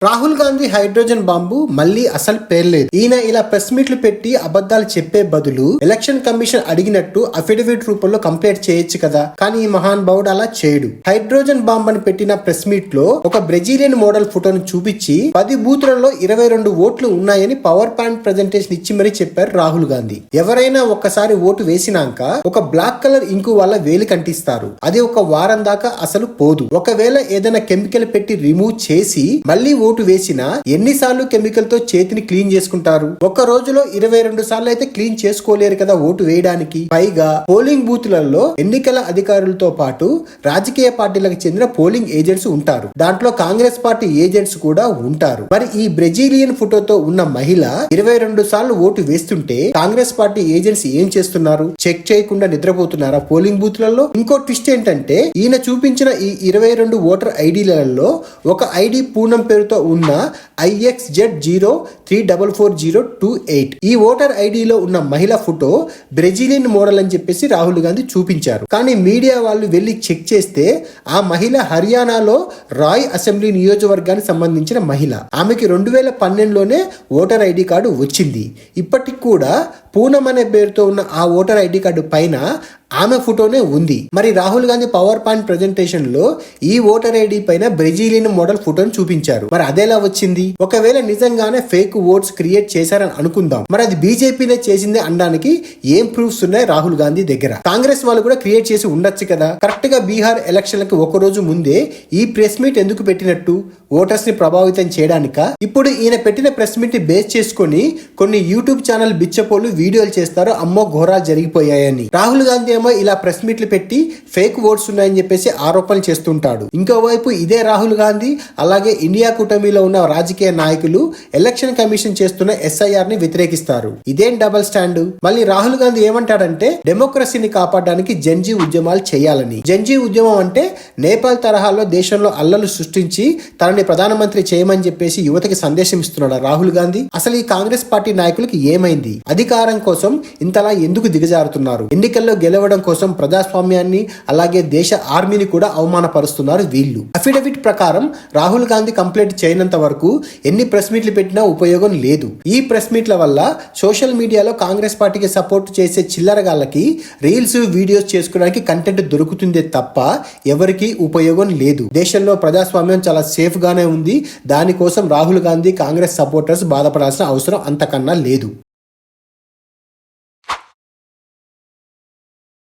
Rahul Gandhi hydrogen bomb మళ్ళీ అసలు పేర్లేదు. ఈయన ఇలా ప్రెస్ మీట్లు పెట్టి అబద్ధాలు చెప్పే బదులు ఎలక్షన్ కమిషన్ అడిగినట్టు అఫిడవిట్ రూపంలో కంప్లైంట్ చేయొచ్చు కదా. కానీ ఈ మహాన్ బావుడు అలా చేయడు. హైడ్రోజన్ బాంబ్ అని పెట్టిన ప్రెస్ మీట్ లో ఒక బ్రెజిలియన్ మోడల్ ఫోటోను చూపించి 10 బూతులలో 22 ఓట్లు ఉన్నాయని పవర్ పాయింట్ ప్రెజెంటేషన్ ఇచ్చి మరీ చెప్పారు రాహుల్ గాంధీ. ఎవరైనా ఒక్కసారి ఓటు వేసినాక ఒక బ్లాక్ కలర్ ఇంకు వాళ్ళ వేలి కంటిస్తారు. అది ఒక వారం దాకా అసలు పోదు. ఒకవేళ ఏదైనా కెమికల్ పెట్టి రిమూవ్ చేసి మళ్ళీ ఓటు వేసినా ఎన్నిసార్లు కెమికల్ తో చేతిని క్లీన్ చేసుకుంటారు? ఒక రోజులో 22 సార్లు అయితే క్లీన్ చేసుకోలేరు కదా ఓటు వేయడానికి. పైగా పోలింగ్ బూత్లలో ఎన్నికల అధికారులతో పాటు రాజకీయ పార్టీలకు చెందిన పోలింగ్ ఏజెంట్స్ ఉంటారు. దాంట్లో కాంగ్రెస్ పార్టీ ఏజెంట్స్ కూడా ఉంటారు. మరి ఈ బ్రెజిలియన్ ఫోటోతో ఉన్న మహిళ 22 సార్లు ఓటు వేస్తుంటే కాంగ్రెస్ పార్టీ ఏజెంట్స్ ఏం చేస్తున్నారు? చెక్ చేయకుండా నిద్రపోతున్నారా పోలింగ్ బూత్లలో? ఇంకో ట్విస్ట్ ఏంటంటే ఈయన చూపించిన ఈ 22 ఓటర్ ఐడీలలో ఒక ఐడి పూనం పేరుతో ఉన్న IXZ0344028 ఈ ఓటర్ ఐడిలో ఉన్న మహిళ ఫోటో బ్రెజిలియన్ మోడల్ అని చెప్పేసి రాహుల్ గాంధీ చూపించారు. కానీ మీడియా వాళ్ళు వెళ్లి చెక్ చేస్తే ఆ మహిళ హర్యానాలో రాయ్ అసెంబ్లీ నియోజకవర్గానికి సంబంధించిన మహిళ. ఆమెకి 2012లోనే ఓటర్ ఐడి కార్డు వచ్చింది. ఇప్పటికి కూడా పూనం అనే పేరుతో ఉన్న ఆ ఓటర్ ఐడి కార్డు పైన ఆమె ఫోటోనే ఉంది. మరి Rahul Gandhi power point presentation లో ఈ ఓటర్ ఐడి పైన బ్రెజిలియన్ మోడల్ ఫోటోను చూపించారు. మరి అదేలా వచ్చింది? ఒకవేళ నిజంగానే ఫేక్ ఓట్స్ క్రియేట్ చేశారని అనుకుందాం. మరి అది బీజేపీనే చేసింది అనడానికి ఏం ప్రూఫ్స్ ఉన్నాయి రాహుల్ గాంధీ దగ్గర? కాంగ్రెస్ వాళ్ళు కూడా క్రియేట్ చేసి ఉండొచ్చు కదా. కరెక్ట్ గా బీహార్ ఎలక్షన్లకు ఒక రోజు ముందే ఈ ప్రెస్ మీట్ ఎందుకు పెట్టినట్టు? ఓటర్స్ ని ప్రభావితం చేయడానిక? ఇప్పుడు ఈయన పెట్టిన ప్రెస్ మీట్ ని బేస్ చేసుకుని కొన్ని యూట్యూబ్ ఛానల్ బిచ్చపోలు వీడియోలు చేస్తారు అమ్మో ఘోరాలు జరిగిపోయాయని. రాహుల్ గాంధీ ఇలా ప్రెస్ మీట్లు పెట్టి ఫేక్ ఓట్స్ ఉన్నాయని చెప్పేసి ఆరోపణలు చేస్తుంటాడు. ఇంకోవైపు ఇదే రాహుల్ గాంధీ అలాగే ఇండియా కూటమిలో ఉన్న రాజకీయ నాయకులు ఎలక్షన్ కమిషన్ చేస్తున్న SIR ని వ్యతిరేకిస్తారు. ఇదేం డబుల్ స్టాండ్? మళ్ళీ రాహుల్ గాంధీ ఏమంటాడంటే డెమోక్రసీని కాపాడడానికి జంజీ ఉద్యమాలు చేయాలని. జంజీ ఉద్యమం అంటే నేపాల్ తరహాలో దేశంలో అల్లలు సృష్టించి తనని ప్రధానమంత్రి చేయమని చెప్పేసి యువతకి సందేశం ఇస్తున్నాడు రాహుల్ గాంధీ. అసలు ఈ కాంగ్రెస్ పార్టీ నాయకులకి ఏమైంది? అధికారం కోసం ఇంతలా ఎందుకు దిగజారుతున్నారు? ఎన్నికల్లో గెలవడం కోసం ప్రజాస్వామ్యాన్ని అలాగే దేశ ఆర్మీని కూడా అవమానపరుస్తున్నారు వీళ్ళు. అఫిడవిట్ ప్రకారం రాహుల్ గాంధీ కంప్లైంట్ చేయనంత వరకు ఎన్ని ప్రెస్ మీట్లు పెట్టినా ఉపయోగం లేదు. ఈ ప్రెస్ మీట్ల వల్ల సోషల్ మీడియాలో కాంగ్రెస్ పార్టీకి సపోర్ట్ చేసే చిల్లరగాళ్ళకి రీల్స్ వీడియోస్ చేసుకోవడానికి కంటెంట్ దొరుకుతుందే తప్ప ఎవరికి ఉపయోగం లేదు. దేశంలో ప్రజాస్వామ్యం చాలా సేఫ్ గానే ఉంది. దానికోసం రాహుల్ గాంధీ కాంగ్రెస్ సపోర్టర్స్ బాధపడాల్సిన అవసరం అంతకన్నా లేదు.